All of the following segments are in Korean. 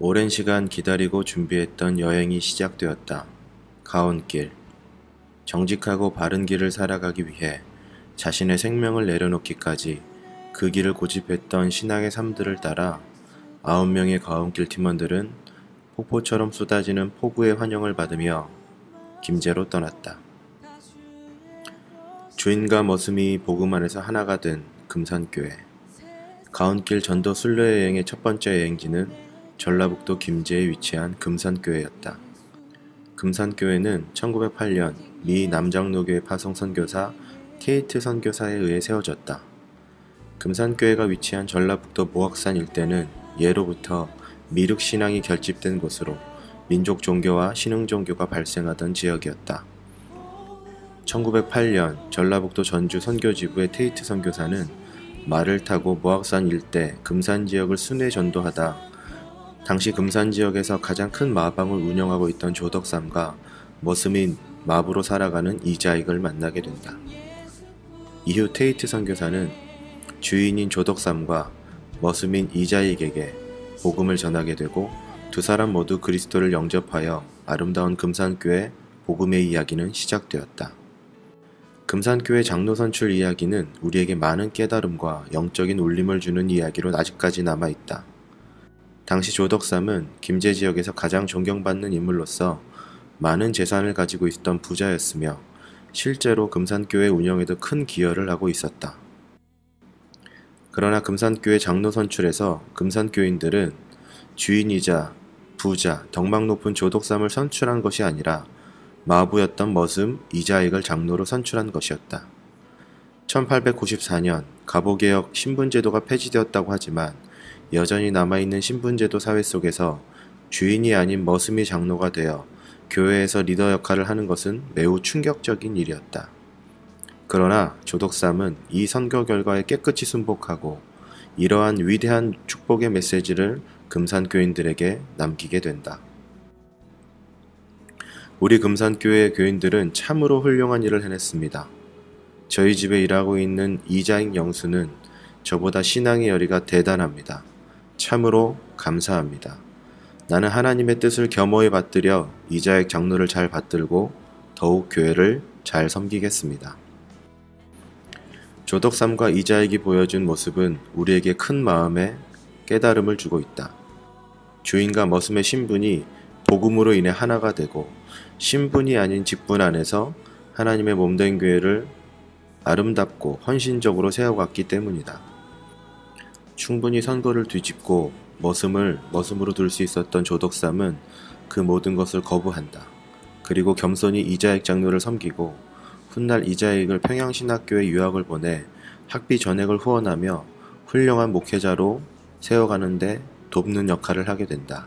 오랜 시간 기다리고 준비했던 여행이 시작되었다. 가온길. 정직하고 바른 길을 살아가기 위해 자신의 생명을 내려놓기까지 그 길을 고집했던 신앙의 삶들을 따라 9명의 가온길 팀원들은 폭포처럼 쏟아지는 폭우의 환영을 받으며 김제로 떠났다. 주인과 머슴이 복음 안에서 하나가 된 금산교회. 가온길 전도 순례 여행의 첫 번째 여행지는 전라북도 김제에 위치한 금산교회였다. 금산교회는 1908년 미 남장로교회 파송 선교사 케이트 선교사에 의해 세워졌다. 금산교회가 위치한 전라북도 모악산 일대는 예로부터 미륵 신앙이 결집된 곳으로 민족 종교와 신흥 종교가 발생하던 지역이었다. 1908년 전라북도 전주 선교지부의 테이트 선교사는 말을 타고 모악산 일대 금산 지역을 순회 전도하다 당시 금산 지역에서 가장 큰 마방을 운영하고 있던 조덕삼과 머슴인 마부로 살아가는 이자익을 만나게 된다. 이후 테이트 선교사는 주인인 조덕삼과 머슴인 이자익에게 복음을 전하게 되고 두 사람 모두 그리스도를 영접하여 아름다운 금산교회 복음의 이야기는 시작되었다. 금산교회 장로 선출 이야기는 우리에게 많은 깨달음과 영적인 울림을 주는 이야기로 아직까지 남아있다. 당시 조덕삼은 김제 지역에서 가장 존경받는 인물로서 많은 재산을 가지고 있었던 부자였으며 실제로 금산교회 운영에도 큰 기여를 하고 있었다. 그러나 금산교회 장로 선출에서 금산교인들은 주인이자 부자, 덕망 높은 조덕삼을 선출한 것이 아니라 마부였던 머슴 이자익을 장로로 선출한 것이었다. 1894년 갑오개혁 신분제도가 폐지되었다고 하지만 여전히 남아있는 신분제도 사회 속에서 주인이 아닌 머슴이 장로가 되어 교회에서 리더 역할을 하는 것은 매우 충격적인 일이었다. 그러나 조덕삼은 이 선교 결과에 깨끗이 순복하고 이러한 위대한 축복의 메시지를 금산교인들에게 남기게 된다. 우리 금산교회 교인들은 참으로 훌륭한 일을 해냈습니다. 저희 집에 일하고 있는 이자익 영수는 저보다 신앙의 열의가 대단합니다. 참으로 감사합니다. 나는 하나님의 뜻을 겸허히 받들여 이자익 장로를 잘 받들고 더욱 교회를 잘 섬기겠습니다. 조덕삼과 이자익이 보여준 모습은 우리에게 큰 마음의 깨달음을 주고 있다. 주인과 머슴의 신분이 복음으로 인해 하나가 되고 신분이 아닌 직분 안에서 하나님의 몸된 교회를 아름답고 헌신적으로 세워갔기 때문이다. 충분히 선거를 뒤집고 머슴을 머슴으로 둘 수 있었던 조덕삼은 그 모든 것을 거부한다. 그리고 겸손히 이자익 장로를 섬기고 훗날 이자익을 평양신학교에 유학을 보내 학비 전액을 후원하며 훌륭한 목회자로 세워가는데 돕는 역할을 하게 된다.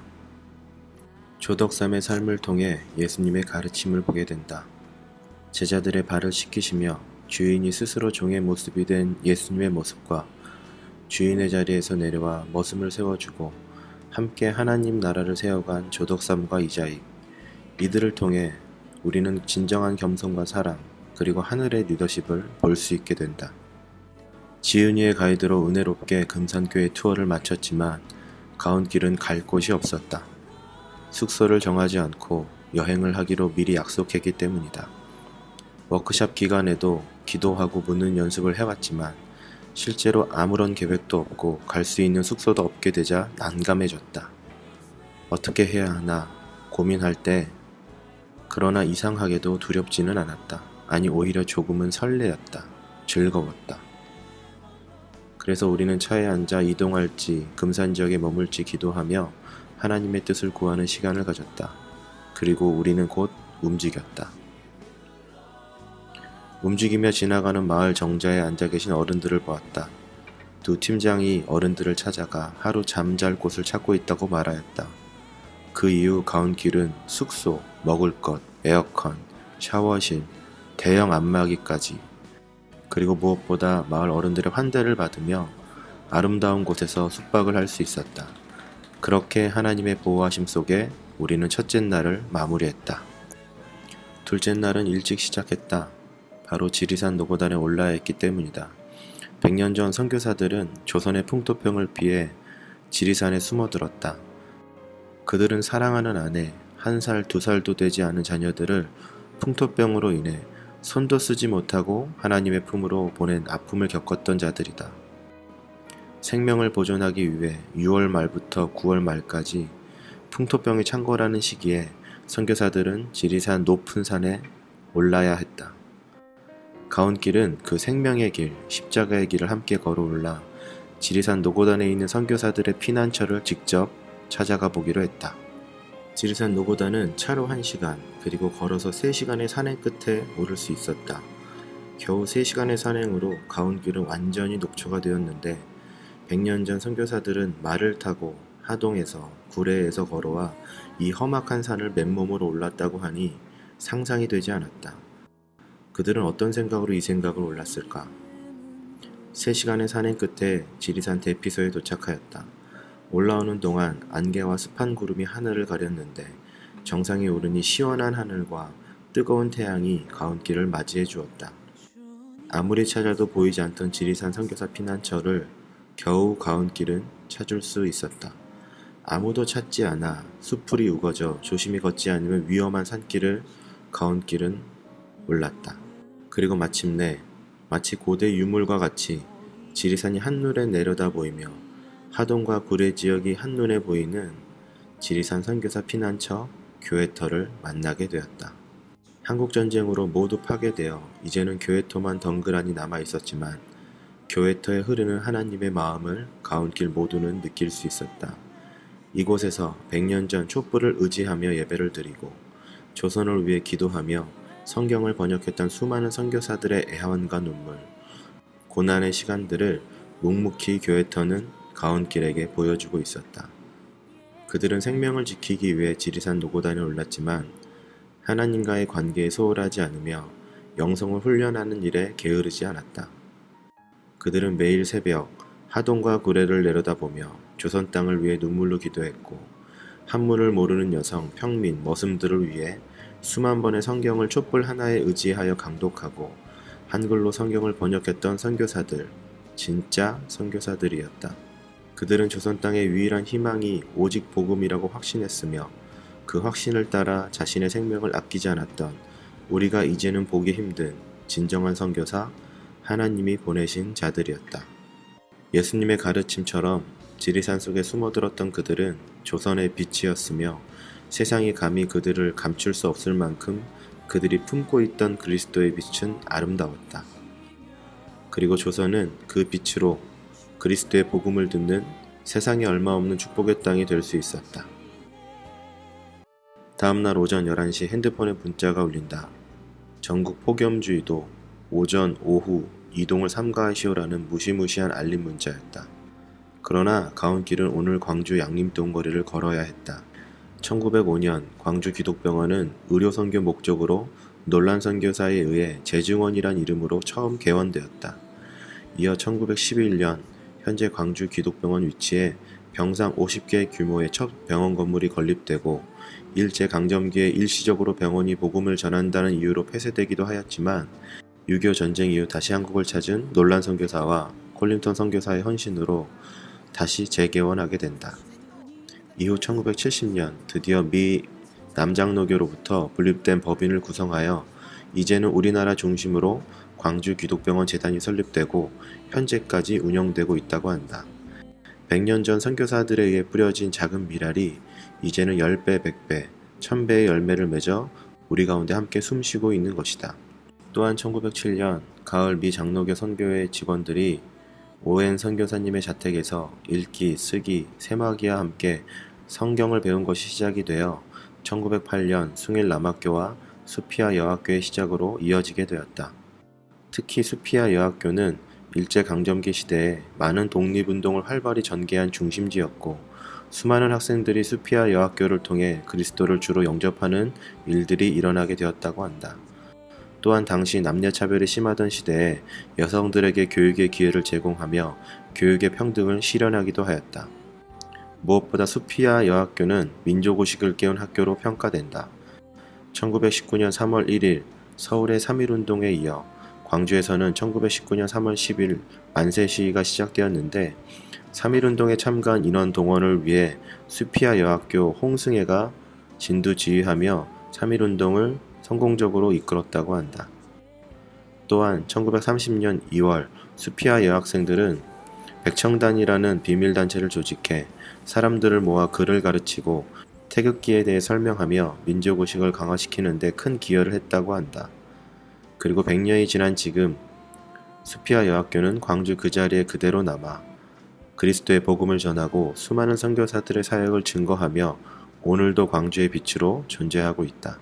조덕삼의 삶을 통해 예수님의 가르침을 보게 된다. 제자들의 발을 씻기시며 주인이 스스로 종의 모습이 된 예수님의 모습과 주인의 자리에서 내려와 머슴을 세워주고 함께 하나님 나라를 세워간 조덕삼과 이자익, 이들을 통해 우리는 진정한 겸손과 사랑 그리고 하늘의 리더십을 볼 수 있게 된다. 지은이의 가이드로 은혜롭게 금산교회 투어를 마쳤지만 가온길은 갈 곳이 없었다. 숙소를 정하지 않고 여행을 하기로 미리 약속했기 때문이다. 워크샵 기간에도 기도하고 묻는 연습을 해왔지만 실제로 아무런 계획도 없고 갈 수 있는 숙소도 없게 되자 난감해졌다. 어떻게 해야 하나 고민할 때 그러나 이상하게도 두렵지는 않았다. 아니 오히려 조금은 설레었다. 즐거웠다. 그래서 우리는 차에 앉아 이동할지 금산 지역에 머물지 기도하며 하나님의 뜻을 구하는 시간을 가졌다. 그리고 우리는 곧 움직였다. 움직이며 지나가는 마을 정자에 앉아 계신 어른들을 보았다. 두 팀장이 어른들을 찾아가 하루 잠잘 곳을 찾고 있다고 말하였다. 그 이후 가온길은 숙소, 먹을 것, 에어컨, 샤워실, 대형 안마기까지 그리고 무엇보다 마을 어른들의 환대를 받으며 아름다운 곳에서 숙박을 할 수 있었다. 그렇게 하나님의 보호하심 속에 우리는 첫째 날을 마무리했다. 둘째 날은 일찍 시작했다. 바로 지리산 노고단에 올라야 했기 때문이다. 100년 전 선교사들은 조선의 풍토병을 피해 지리산에 숨어들었다. 그들은 사랑하는 아내, 1살, 2살도 되지 않은 자녀들을 풍토병으로 인해 손도 쓰지 못하고 하나님의 품으로 보낸 아픔을 겪었던 자들이다. 생명을 보존하기 위해 6월 말부터 9월 말까지 풍토병이 창궐하는 시기에 선교사들은 지리산 높은 산에 올라야 했다. 가온길은 그 생명의 길, 십자가의 길을 함께 걸어 올라 지리산 노고단에 있는 선교사들의 피난처를 직접 찾아가 보기로 했다. 지리산 노고단은 차로 1시간, 그리고 걸어서 3시간의 산행 끝에 오를 수 있었다. 겨우 3시간의 산행으로 가온길은 완전히 녹초가 되었는데 100년 전 선교사들은 말을 타고 하동에서 구례에서 걸어와 이 험악한 산을 맨몸으로 올랐다고 하니 상상이 되지 않았다. 그들은 어떤 생각으로 이 생각을 올랐을까? 3시간의 산행 끝에 지리산 대피소에 도착하였다. 올라오는 동안 안개와 습한 구름이 하늘을 가렸는데 정상에 오르니 시원한 하늘과 뜨거운 태양이 가온길을 맞이해 주었다. 아무리 찾아도 보이지 않던 지리산 선교사 피난처를 겨우 가온길은 찾을 수 있었다. 아무도 찾지 않아 수풀이 우거져 조심히 걷지 않으면 위험한 산길을 가온길은 올랐다. 그리고 마침내 마치 고대 유물과 같이 지리산이 한눈에 내려다 보이며 하동과 구례 지역이 한눈에 보이는 지리산 선교사 피난처 교회터를 만나게 되었다. 한국전쟁으로 모두 파괴되어 이제는 교회터만 덩그러니 남아 있었지만 교회터에 흐르는 하나님의 마음을 가온길 모두는 느낄 수 있었다. 이곳에서 100년 전 촛불을 의지하며 예배를 드리고 조선을 위해 기도하며 성경을 번역했던 수많은 선교사들의 애환과 눈물, 고난의 시간들을 묵묵히 교회터는 가온길에게 보여주고 있었다. 그들은 생명을 지키기 위해 지리산 노고단에 올랐지만 하나님과의 관계에 소홀하지 않으며 영성을 훈련하는 일에 게으르지 않았다. 그들은 매일 새벽 하동과 구례를 내려다보며 조선 땅을 위해 눈물로 기도했고 한문을 모르는 여성, 평민, 머슴들을 위해 수만 번의 성경을 촛불 하나에 의지하여 강독하고 한글로 성경을 번역했던 선교사들, 진짜 선교사들이었다. 그들은 조선 땅의 유일한 희망이 오직 복음이라고 확신했으며 그 확신을 따라 자신의 생명을 아끼지 않았던 우리가 이제는 보기 힘든 진정한 선교사, 하나님이 보내신 자들이었다. 예수님의 가르침처럼 지리산 속에 숨어들었던 그들은 조선의 빛이었으며 세상이 감히 그들을 감출 수 없을 만큼 그들이 품고 있던 그리스도의 빛은 아름다웠다. 그리고 조선은 그 빛으로 그리스도의 복음을 듣는 세상에 얼마 없는 축복의 땅이 될 수 있었다. 다음날 오전 11시 핸드폰에 문자가 울린다. 전국 폭염주의도 오전, 오후 이동을 삼가하시오라는 무시무시한 알림 문자였다. 그러나 가온길은 오늘 광주 양림동 거리를 걸어야 했다. 1905년 광주 기독병원은 의료선교 목적으로 논란선교사에 의해 재증원이란 이름으로 처음 개원되었다. 이어 1911년 현재 광주 기독병원 위치에 병상 50개 규모의 첫 병원 건물이 건립되고 일제강점기에 일시적으로 병원이 복음을 전한다는 이유로 폐쇄되기도 하였지만 6.25 전쟁 이후 다시 한국을 찾은 논란 선교사와 콜링턴 선교사의 헌신으로 다시 재개원하게 된다. 이후 1970년 드디어 미 남장로교로부터 분립된 법인을 구성하여 이제는 우리나라 중심으로 광주 기독병원 재단이 설립되고 현재까지 운영되고 있다고 한다. 100년 전 선교사들에 의해 뿌려진 작은 미랄이 이제는 10배, 100배, 1000배의 열매를 맺어 우리 가운데 함께 숨쉬고 있는 것이다. 또한 1907년 가을 미 장로교 선교회 직원들이 오웬 선교사님의 자택에서 읽기, 쓰기, 세마기와 함께 성경을 배운 것이 시작이 되어 1908년 숭일 남학교와 수피아 여학교의 시작으로 이어지게 되었다. 특히 수피아 여학교는 일제강점기 시대에 많은 독립운동을 활발히 전개한 중심지였고 수많은 학생들이 수피아 여학교를 통해 그리스도를 주로 영접하는 일들이 일어나게 되었다고 한다. 또한 당시 남녀차별이 심하던 시대에 여성들에게 교육의 기회를 제공하며 교육의 평등을 실현하기도 하였다. 무엇보다 수피아 여학교는 민족의식을 깨운 학교로 평가된다. 1919년 3월 1일 서울의 3.1운동에 이어 광주에서는 1919년 3월 10일 만세 시위가 시작되었는데 3.1운동에 참가한 인원 동원을 위해 수피아 여학교 홍승혜가 진두지휘하며 3.1운동을 성공적으로 이끌었다고 한다. 또한 1930년 2월 수피아 여학생들은 백청단이라는 비밀단체를 조직해 사람들을 모아 글을 가르치고 태극기에 대해 설명하며 민족의식을 강화시키는 데 큰 기여를 했다고 한다. 그리고 100년이 지난 지금 수피아 여학교는 광주 그 자리에 그대로 남아 그리스도의 복음을 전하고 수많은 선교사들의 사역을 증거하며 오늘도 광주의 빛으로 존재하고 있다.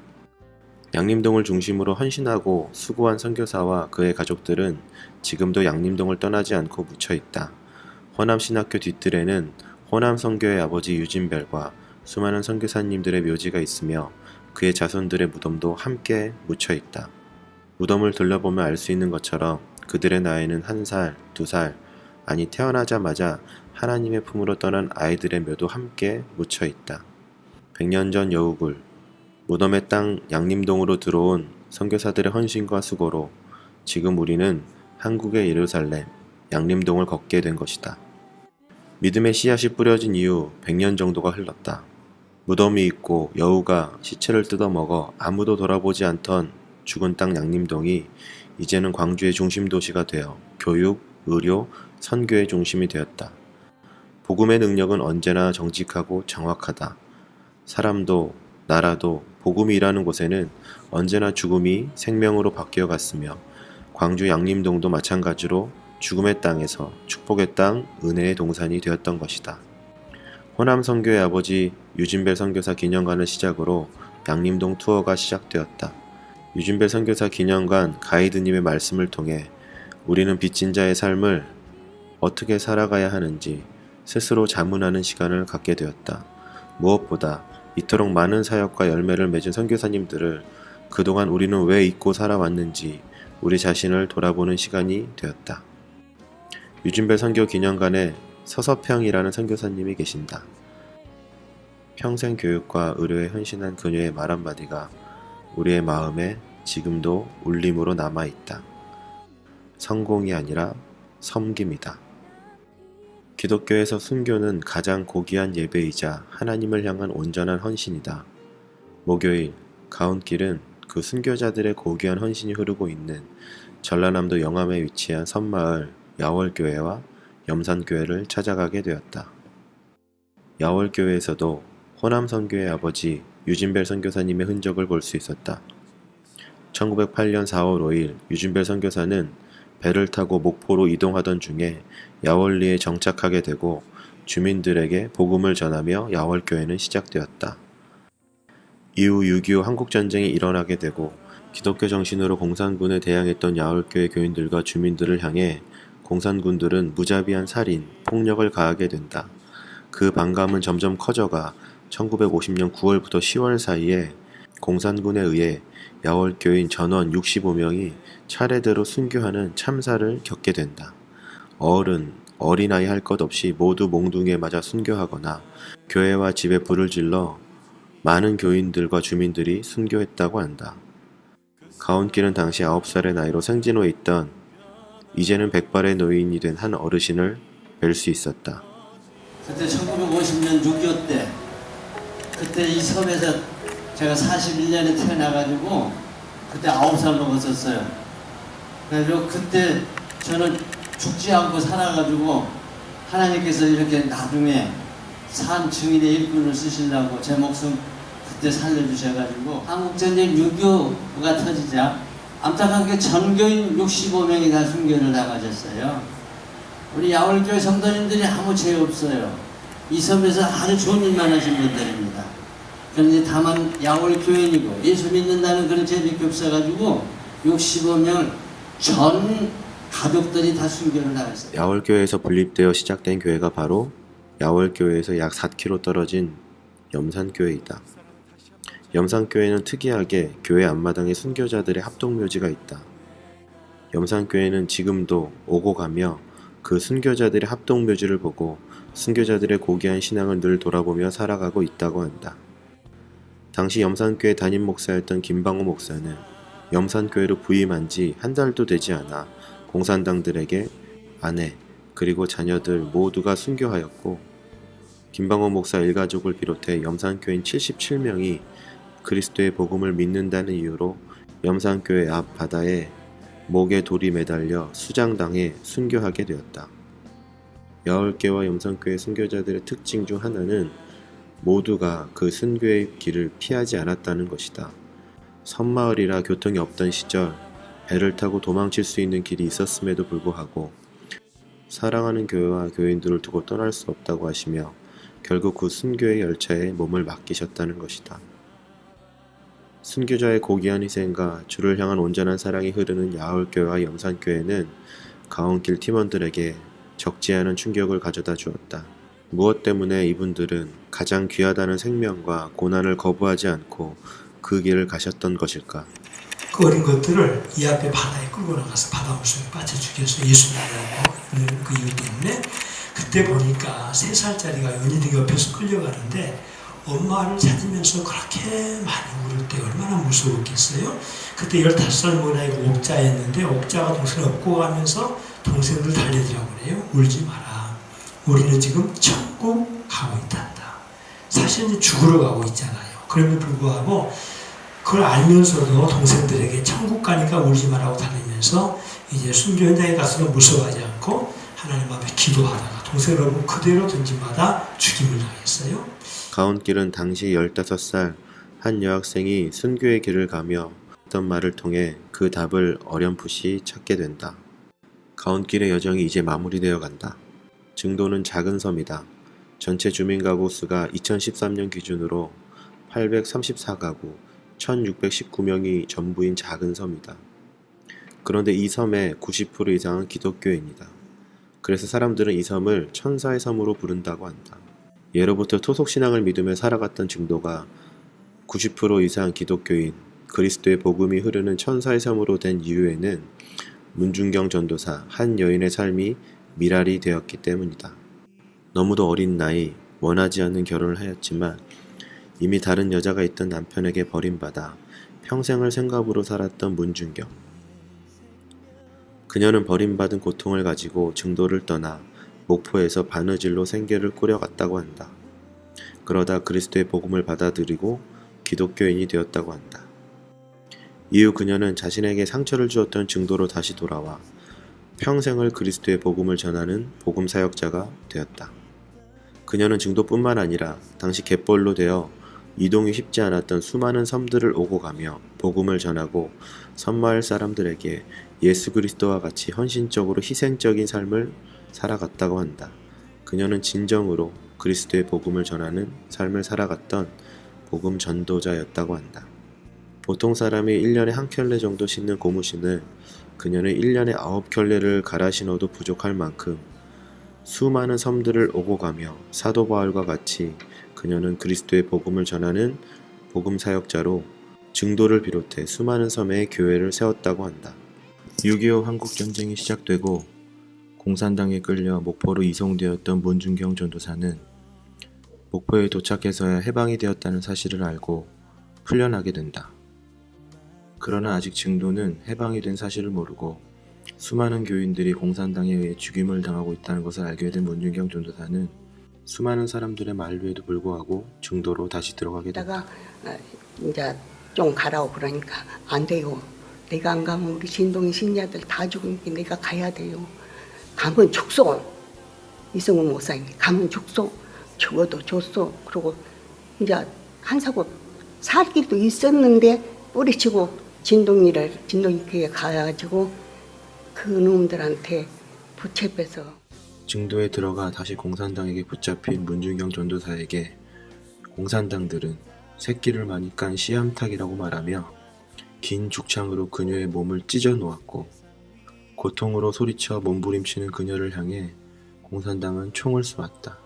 양림동을 중심으로 헌신하고 수고한 선교사와 그의 가족들은 지금도 양림동을 떠나지 않고 묻혀 있다. 호남신학교 뒤뜰에는 호남선교의 아버지 유진벨과 수많은 선교사님들의 묘지가 있으며 그의 자손들의 무덤도 함께 묻혀 있다. 무덤을 둘러보면 알 수 있는 것처럼 그들의 나이는 1살, 2살, 아니 태어나자마자 하나님의 품으로 떠난 아이들의 묘도 함께 묻혀 있다. 100년 전 여우굴, 무덤의 땅 양림동으로 들어온 선교사들의 헌신과 수고로 지금 우리는 한국의 예루살렘, 양림동을 걷게 된 것이다. 믿음의 씨앗이 뿌려진 이후 100년 정도가 흘렀다. 무덤이 있고 여우가 시체를 뜯어먹어 아무도 돌아보지 않던 죽은 땅 양림동이 이제는 광주의 중심 도시가 되어 교육, 의료, 선교의 중심이 되었다. 복음의 능력은 언제나 정직하고 정확하다. 사람도 나라도 복음이 일하는 곳에는 언제나 죽음이 생명으로 바뀌어갔으며 광주 양림동도 마찬가지로 죽음의 땅에서 축복의 땅, 은혜의 동산이 되었던 것이다. 호남 선교의 아버지 유진벨 선교사 기념관을 시작으로 양림동 투어가 시작되었다. 유진벨 선교사 기념관 가이드님의 말씀을 통해 우리는 빚진 자의 삶을 어떻게 살아가야 하는지 스스로 자문하는 시간을 갖게 되었다. 무엇보다 이토록 많은 사역과 열매를 맺은 선교사님들을 그동안 우리는 왜 잊고 살아왔는지 우리 자신을 돌아보는 시간이 되었다. 유진벨 선교 기념관에 서서평이라는 선교사님이 계신다. 평생 교육과 의료에 헌신한 그녀의 말 한마디가 우리의 마음에 지금도 울림으로 남아있다. 성공이 아니라 섬김이다. 기독교에서 순교는 가장 고귀한 예배이자 하나님을 향한 온전한 헌신이다. 목요일, 가온길은 그 순교자들의 고귀한 헌신이 흐르고 있는 전라남도 영암에 위치한 섬마을 야월교회와 염산교회를 찾아가게 되었다. 야월교회에서도 호남선교의 아버지 유진벨 선교사님의 흔적을 볼 수 있었다. 1908년 4월 5일 유진벨 선교사는 배를 타고 목포로 이동하던 중에 야월리에 정착하게 되고 주민들에게 복음을 전하며 야월교회는 시작되었다. 이후 6.25 한국전쟁이 일어나게 되고 기독교 정신으로 공산군에 대항했던 야월교회 교인들과 주민들을 향해 공산군들은 무자비한 살인, 폭력을 가하게 된다. 그 반감은 점점 커져가 1950년 9월부터 10월 사이에 공산군에 의해 야월교인 전원 65명이 차례대로 순교하는 참사를 겪게 된다. 어른, 어린아이 할 것 없이 모두 몽둥이에 맞아 순교하거나 교회와 집에 불을 질러 많은 교인들과 주민들이 순교했다고 한다. 가온길은 당시 9살의 나이로 생진호에 있던 이제는 100발의 노인이 된 한 어르신을 뵐 수 있었다. 그때 1950년 6.25 때 그때 이 섬에서 제가 41년에 태어나가지고 그때 9살 먹었었어요. 그래서 그때 저는 죽지 않고 살아가지고 하나님께서 이렇게 나중에 산 증인의 일꾼을 쓰시려고 제 목숨 그때 살려주셔가지고 한국전쟁 6.25가 터지자 안타깝게 전교인 65명이 다 순교를 나가셨어요. 우리 야월교회 성도님들이 아무 죄 없어요. 이 섬에서 아주 좋은 일만 하신 분들입니다. 그런데 다만 야월교인이고 예수 믿는다는 그런 재밖에 없어가지고 65명 전 가족들이 다 순교를 나갔어요. 야월교회에서 분립되어 시작된 교회가 바로 야월교회에서 약 4km 떨어진 염산교회이다. 염산교회는 특이하게 교회 앞마당에 순교자들의 합동묘지가 있다. 염산교회는 지금도 오고 가며 그 순교자들의 합동묘지를 보고 순교자들의 고귀한 신앙을 늘 돌아보며 살아가고 있다고 한다. 당시 염산교회 담임 목사였던 김방호 목사는 염산교회로 부임한 지 한 달도 되지 않아 공산당들에게 아내 그리고 자녀들 모두가 순교하였고 김방호 목사 일가족을 비롯해 염산교인 77명이 그리스도의 복음을 믿는다는 이유로 염산교회 앞 바다에 목에 돌이 매달려 수장당해 순교하게 되었다. 야올교와 염산교회 순교자들의 특징 중 하나는 모두가 그 순교의 길을 피하지 않았다는 것이다. 섬마을이라 교통이 없던 시절 배를 타고 도망칠 수 있는 길이 있었음에도 불구하고 사랑하는 교회와 교인들을 두고 떠날 수 없다고 하시며 결국 그 순교의 열차에 몸을 맡기셨다는 것이다. 순교자의 고귀한 희생과 주를 향한 온전한 사랑이 흐르는 야올교회와 염산교회는 가온길 팀원들에게 적지 않은 충격을 가져다 주었다. 무엇 때문에 이분들은 가장 귀하다는 생명과 고난을 거부하지 않고 그 길을 가셨던 것일까? 그 어린 것들을 이 앞에 바다에 끌고 나가서 바다 물속에 빠져 죽여서 예수 믿으라고 그 이유 때문에 그때 보니까 3살짜리가 연인이 옆에서 끌려가는데 엄마를 찾으면서 그렇게 많이 울을 때 얼마나 무서웠겠어요? 그때 15살 모나이가 옥자였는데 옥자가 동생을 업고 가면서 동생들 달래주라고 그래요. 울지 마라. 우리는 지금 천국 가고 있단다. 사실 이제 죽으러 가고 있잖아요. 그럼에도 불구하고 그걸 알면서도 동생들에게 천국 가니까 울지 마라고 달리면서 이제 순교 현장에 가서도 무서워하지 않고 하나님 앞에 기도하다가 동생을 업고 그대로 던짐받아 죽임을 당했어요. 가온길은 당시 15살 한 여학생이 순교의 길을 가며 했던 말을 통해 그 답을 어렴풋이 찾게 된다. 가온길의 여정이 이제 마무리되어 간다. 증도는 작은 섬이다. 전체 주민가구 수가 2013년 기준으로 834가구 1619명이 전부인 작은 섬이다. 그런데 이 섬의 90% 이상은 기독교인이다. 그래서 사람들은 이 섬을 천사의 섬으로 부른다고 한다. 예로부터 토속신앙을 믿으며 살아갔던 증도가 90% 이상 기독교인, 그리스도의 복음이 흐르는 천사의 섬으로 된 이유에는 문중경 전도사 한 여인의 삶이 미랄이 되었기 때문이다. 너무도 어린 나이, 원하지 않는 결혼을 하였지만 이미 다른 여자가 있던 남편에게 버림받아 평생을 생갑으로 살았던 문중경. 그녀는 버림받은 고통을 가지고 증도를 떠나 목포에서 바느질로 생계를 꾸려갔다고 한다. 그러다 그리스도의 복음을 받아들이고 기독교인이 되었다고 한다. 이후 그녀는 자신에게 상처를 주었던 증도로 다시 돌아와 평생을 그리스도의 복음을 전하는 복음 사역자가 되었다. 그녀는 증도뿐만 아니라 당시 갯벌로 되어 이동이 쉽지 않았던 수많은 섬들을 오고 가며 복음을 전하고 섬마을 사람들에게 예수 그리스도와 같이 헌신적으로 희생적인 삶을 살아갔다고 한다. 그녀는 진정으로 그리스도의 복음을 전하는 삶을 살아갔던 복음 전도자였다고 한다. 보통 사람이 1년에 한 켤레 정도 신는 고무신을 그녀는 1년에 9켤레를 갈아 신어도 부족할 만큼 수많은 섬들을 오고 가며 사도 바울과 같이 그녀는 그리스도의 복음을 전하는 복음 사역자로 증도를 비롯해 수많은 섬에 교회를 세웠다고 한다. 6.25 한국전쟁이 시작되고 공산당에 끌려 목포로 이송되었던 문중경 전도사는 목포에 도착해서야 해방이 되었다는 사실을 알고 풀려나게 된다. 그러나 아직 증도는 해방이 된 사실을 모르고 수많은 교인들이 공산당에 의해 죽임을 당하고 있다는 것을 알게 된 문중경 전도사는 수많은 사람들의 만류에도 불구하고 증도로 다시 들어가게 된다. 이제 좀 가라고 그러니까 안 돼요. 내가 안 가면 우리 진동이 신자들 다 죽으니까 내가 가야 돼요. 가면 죽소. 이승훈 목사님 가면 죽소. 죽어도 좋소. 그러고 이제 한 사고 살 길도 있었는데 뿌리치고 진동이교회 가가지고 그 놈들한테 붙잡혀서 증도에 들어가 다시 공산당에게 붙잡힌 문중경 전도사에게 공산당들은 새끼를 많이 깐 씨암탉이라고 말하며 긴 죽창으로 그녀의 몸을 찢어 놓았고 고통으로 소리쳐 몸부림치는 그녀를 향해 공산당은 총을 쏘았다.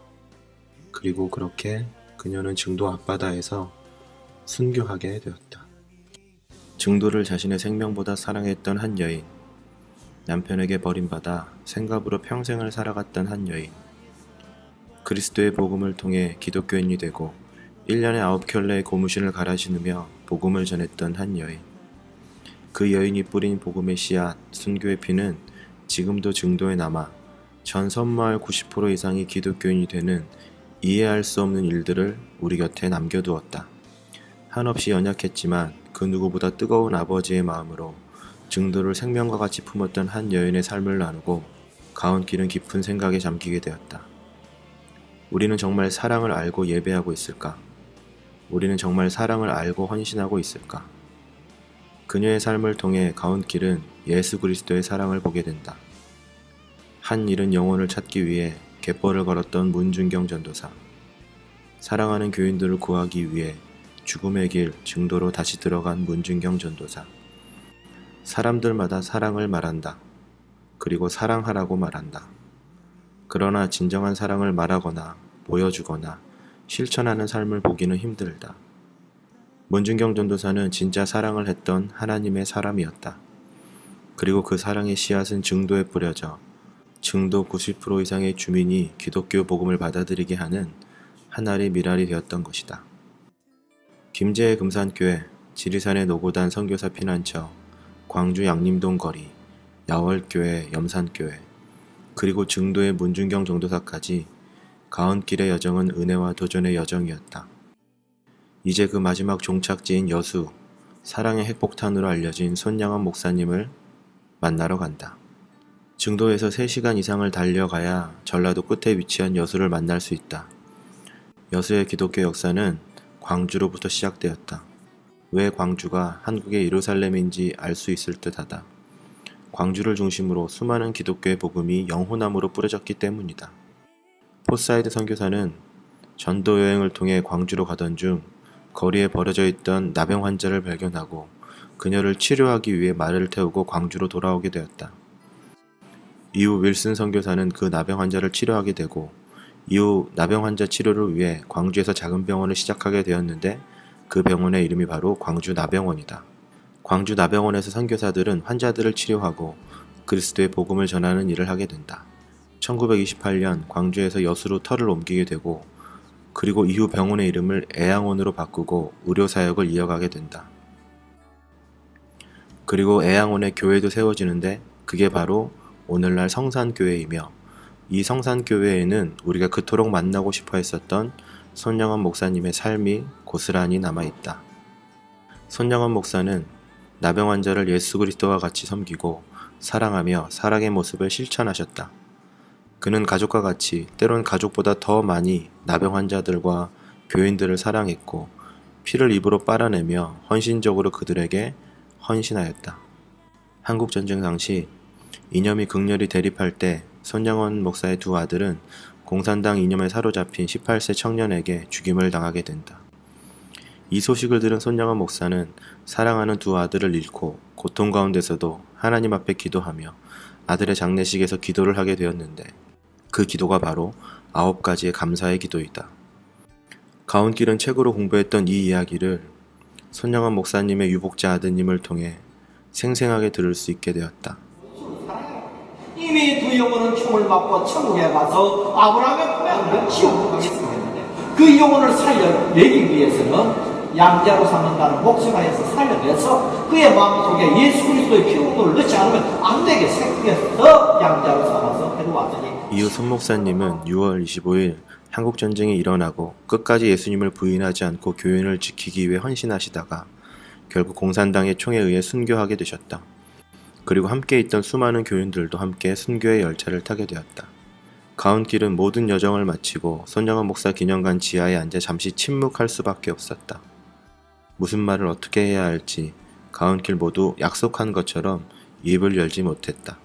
그리고 그렇게 그녀는 증도 앞바다에서 순교하게 되었다. 증도를 자신의 생명보다 사랑했던 한 여인, 남편에게 버림받아 생갑으로 평생을 살아갔던 한 여인, 그리스도의 복음을 통해 기독교인이 되고 1년에 9켤레의 고무신을 갈아 신으며 복음을 전했던 한 여인, 그 여인이 뿌린 복음의 씨앗, 순교의 피는 지금도 증도에 남아 전 섬마을 90% 이상이 기독교인이 되는 이해할 수 없는 일들을 우리 곁에 남겨두었다. 한없이 연약했지만 그 누구보다 뜨거운 아버지의 마음으로 증도를 생명과 같이 품었던 한 여인의 삶을 나누고 가온길은 깊은 생각에 잠기게 되었다. 우리는 정말 사랑을 알고 예배하고 있을까? 우리는 정말 사랑을 알고 헌신하고 있을까? 그녀의 삶을 통해 가온길은 예수 그리스도의 사랑을 보게 된다. 한 잃은 영혼을 찾기 위해 갯벌을 걸었던 문준경 전도사, 사랑하는 교인들을 구하기 위해 죽음의 길 증도로 다시 들어간 문준경 전도사. 사람들마다 사랑을 말한다. 그리고 사랑하라고 말한다. 그러나 진정한 사랑을 말하거나 보여주거나 실천하는 삶을 보기는 힘들다. 문준경 전도사는 진짜 사랑을 했던 하나님의 사람이었다. 그리고 그 사랑의 씨앗은 증도에 뿌려져 증도 90% 이상의 주민이 기독교 복음을 받아들이게 하는 하나의 미랄이 되었던 것이다. 김제의 금산교회, 지리산의 노고단 선교사 피난처, 광주 양림동 거리, 야월교회, 염산교회, 그리고 증도의 문준경 전도사까지 가온길의 여정은 은혜와 도전의 여정이었다. 이제 그 마지막 종착지인 여수, 사랑의 핵폭탄으로 알려진 손양원 목사님을 만나러 간다. 증도에서 3시간 이상을 달려가야 전라도 끝에 위치한 여수를 만날 수 있다. 여수의 기독교 역사는 광주로부터 시작되었다. 왜 광주가 한국의 예루살렘인지 알 수 있을 듯하다. 광주를 중심으로 수많은 기독교의 복음이 영호남으로 뿌려졌기 때문이다. 포사이드 선교사는 전도 여행을 통해 광주로 가던 중 거리에 버려져 있던 나병 환자를 발견하고 그녀를 치료하기 위해 말을 태우고 광주로 돌아오게 되었다. 이후 윌슨 선교사는 그 나병 환자를 치료하게 되고 이후 나병 환자 치료를 위해 광주에서 작은 병원을 시작하게 되었는데 그 병원의 이름이 바로 광주 나병원이다. 광주 나병원에서 선교사들은 환자들을 치료하고 그리스도의 복음을 전하는 일을 하게 된다. 1928년 광주에서 여수로 터를 옮기게 되고 그리고 이후 병원의 이름을 애양원으로 바꾸고 의료사역을 이어가게 된다. 그리고 애양원에 교회도 세워지는데 그게 바로 오늘날 성산교회이며 이 성산교회에는 우리가 그토록 만나고 싶어 했었던 손양원 목사님의 삶이 고스란히 남아있다. 손양원 목사는 나병 환자를 예수 그리스도와 같이 섬기고 사랑하며 사랑의 모습을 실천하셨다. 그는 가족과 같이 때론 가족보다 더 많이 나병 환자들과 교인들을 사랑했고 피를 입으로 빨아내며 헌신적으로 그들에게 헌신하였다. 한국전쟁 당시 이념이 극렬히 대립할 때 손양원 목사의 두 아들은 공산당 이념에 사로잡힌 18세 청년에게 죽임을 당하게 된다. 이 소식을 들은 손양원 목사는 사랑하는 두 아들을 잃고 고통 가운데서도 하나님 앞에 기도하며 아들의 장례식에서 기도를 하게 되었는데 그 기도가 바로 9가지의 감사의 기도이다. 가온길은 책으로 공부했던 이 이야기를 손양원 목사님의 유복자 아드님을 통해 생생하게 들을 수 있게 되었다. 이미 두 영혼은 총을 맞고 천국에 가서 아브라함의 품에 안겨 지옥으로 가겠습니다. 그 영혼을 살려내기 위해서는 양자로 삼는다는 목숨하에서 살려내서 그의 마음속에 예수 그리스도의 피운동을 넣지 않으면 안 되게 생겨서 양자로 삼아서 데려왔더니 이후 손 목사님은 6월 25일 한국전쟁이 일어나고 끝까지 예수님을 부인하지 않고 교인을 지키기 위해 헌신하시다가 결국 공산당의 총에 의해 순교하게 되셨다. 그리고 함께 있던 수많은 교인들도 함께 순교의 열차를 타게 되었다. 가온길은 모든 여정을 마치고 손양원 목사 기념관 지하에 앉아 잠시 침묵할 수밖에 없었다. 무슨 말을 어떻게 해야 할지 가온길 모두 약속한 것처럼 입을 열지 못했다.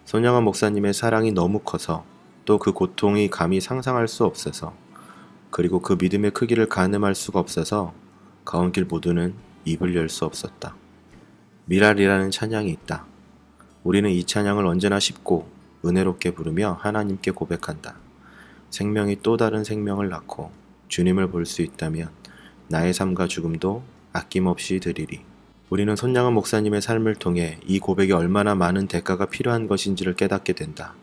손양원 목사님의 사랑이 너무 커서 또 그 고통이 감히 상상할 수 없어서 그리고 그 믿음의 크기를 가늠할 수가 없어서 가온길 모두는 입을 열 수 없었다. 미랄이라는 찬양이 있다. 우리는 이 찬양을 언제나 쉽고 은혜롭게 부르며 하나님께 고백한다. 생명이 또 다른 생명을 낳고 주님을 볼 수 있다면 나의 삶과 죽음도 아낌없이 드리리. 우리는 손양원 목사님의 삶을 통해 이 고백이 얼마나 많은 대가가 필요한 것인지를 깨닫게 된다.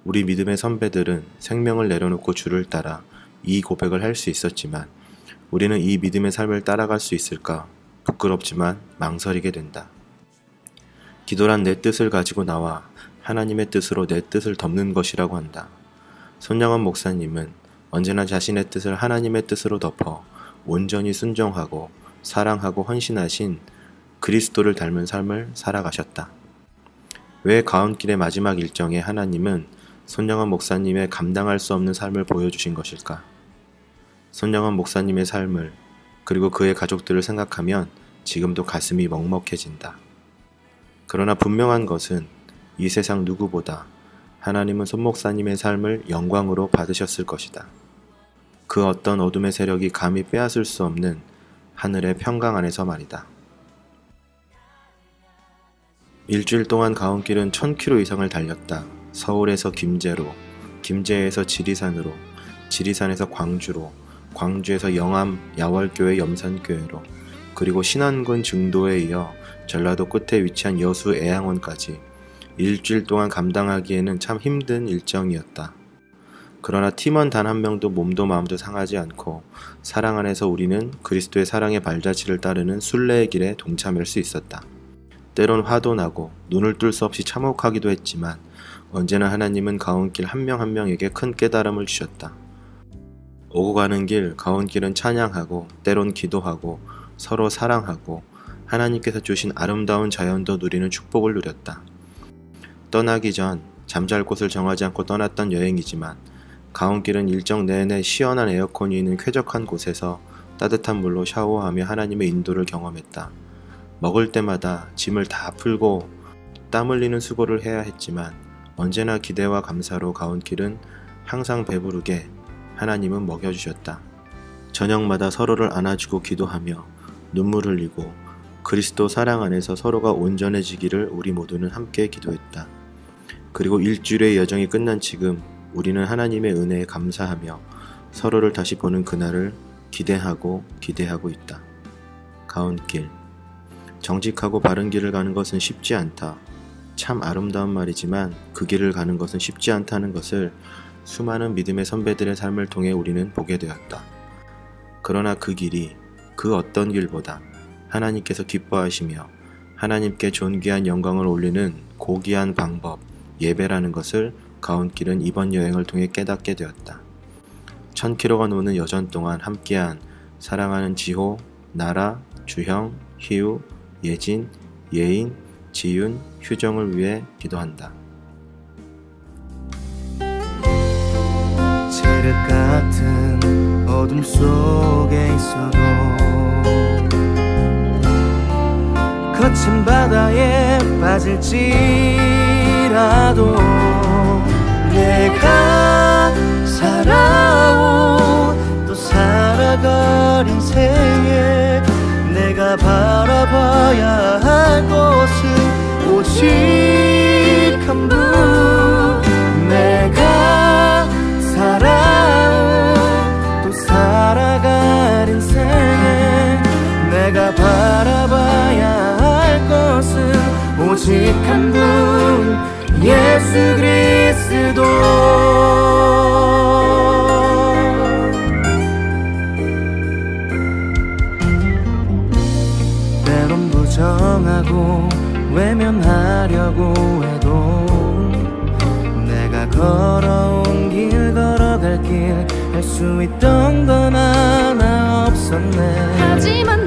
우리 믿음의 선배들은 생명을 내려놓고 주를 따라 이 고백을 할 수 있었지만 우리는 이 믿음의 삶을 따라갈 수 있을까 부끄럽지만 망설이게 된다. 기도란 내 뜻을 가지고 나와 하나님의 뜻으로 내 뜻을 덮는 것이라고 한다. 손양원 목사님은 언제나 자신의 뜻을 하나님의 뜻으로 덮어 온전히 순종하고 사랑하고 헌신하신 그리스도를 닮은 삶을 살아가셨다. 왜 가온길의 마지막 일정에 하나님은 손양원 목사님의 감당할 수 없는 삶을 보여주신 것일까? 손양원 목사님의 삶을 그리고 그의 가족들을 생각하면 지금도 가슴이 먹먹해진다. 그러나 분명한 것은 이 세상 누구보다 하나님은 손 목사님의 삶을 영광으로 받으셨을 것이다. 그 어떤 어둠의 세력이 감히 빼앗을 수 없는 하늘의 평강 안에서 말이다. 일주일 동안 가온길은 1000km 이상을 달렸다. 서울에서 김제로, 김제에서 지리산으로, 지리산에서 광주로, 광주에서 영암 야월교회 염산교회로, 그리고 신안군 증도에 이어 전라도 끝에 위치한 여수 애양원까지 일주일 동안 감당하기에는 참 힘든 일정이었다. 그러나 팀원 단 한 명도 몸도 마음도 상하지 않고 사랑 안에서 우리는 그리스도의 사랑의 발자취를 따르는 순례의 길에 동참할 수 있었다. 때론 화도 나고 눈을 뜰 수 없이 참혹하기도 했지만 언제나 하나님은 가온길 한 명 한 명에게 큰 깨달음을 주셨다. 오고 가는 길 가온길은 찬양하고 때론 기도하고 서로 사랑하고 하나님께서 주신 아름다운 자연도 누리는 축복을 누렸다. 떠나기 전 잠잘 곳을 정하지 않고 떠났던 여행이지만 가온길은 일정 내내 시원한 에어컨이 있는 쾌적한 곳에서 따뜻한 물로 샤워하며 하나님의 인도를 경험했다. 먹을 때마다 짐을 다 풀고 땀 흘리는 수고를 해야 했지만 언제나 기대와 감사로 가온길은 항상 배부르게 하나님은 먹여주셨다. 저녁마다 서로를 안아주고 기도하며 눈물 흘리고 그리스도 사랑 안에서 서로가 온전해지기를 우리 모두는 함께 기도했다. 그리고 일주일의 여정이 끝난 지금 우리는 하나님의 은혜에 감사하며 서로를 다시 보는 그날을 기대하고 있다. 가온길. 정직하고 바른 길을 가는 것은 쉽지 않다. 참 아름다운 말이지만 그 길을 가는 것은 쉽지 않다는 것을 수많은 믿음의 선배들의 삶을 통해 우리는 보게 되었다. 그러나 그 길이 그 어떤 길보다 하나님께서 기뻐하시며 하나님께 존귀한 영광을 올리는 고귀한 방법, 예배라는 것을 가온길은 이번 여행을 통해 깨닫게 되었다. 1000km가 노는 여정 동안 함께한 사랑하는 지호, 나라, 주형, 희우, 예진, 예인, 지윤, 휴정을 위해 기도한다. 칠흑 같은 어둠 속에 있어도 거친 바다에 빠질지라도 내가 살아온 또 살아갈 인생에 내가 바라봐야 할 것은 오직 한 분. 내가 살아온 또 살아갈 인생에 내가 바라봐야 할 것은 오직 한 분, 예수 그리스도. 때론 부정하고 외면하려고 해도 내가 걸어온 길 걸어갈 길 할 수 있던 건 하나 없었네. 하지만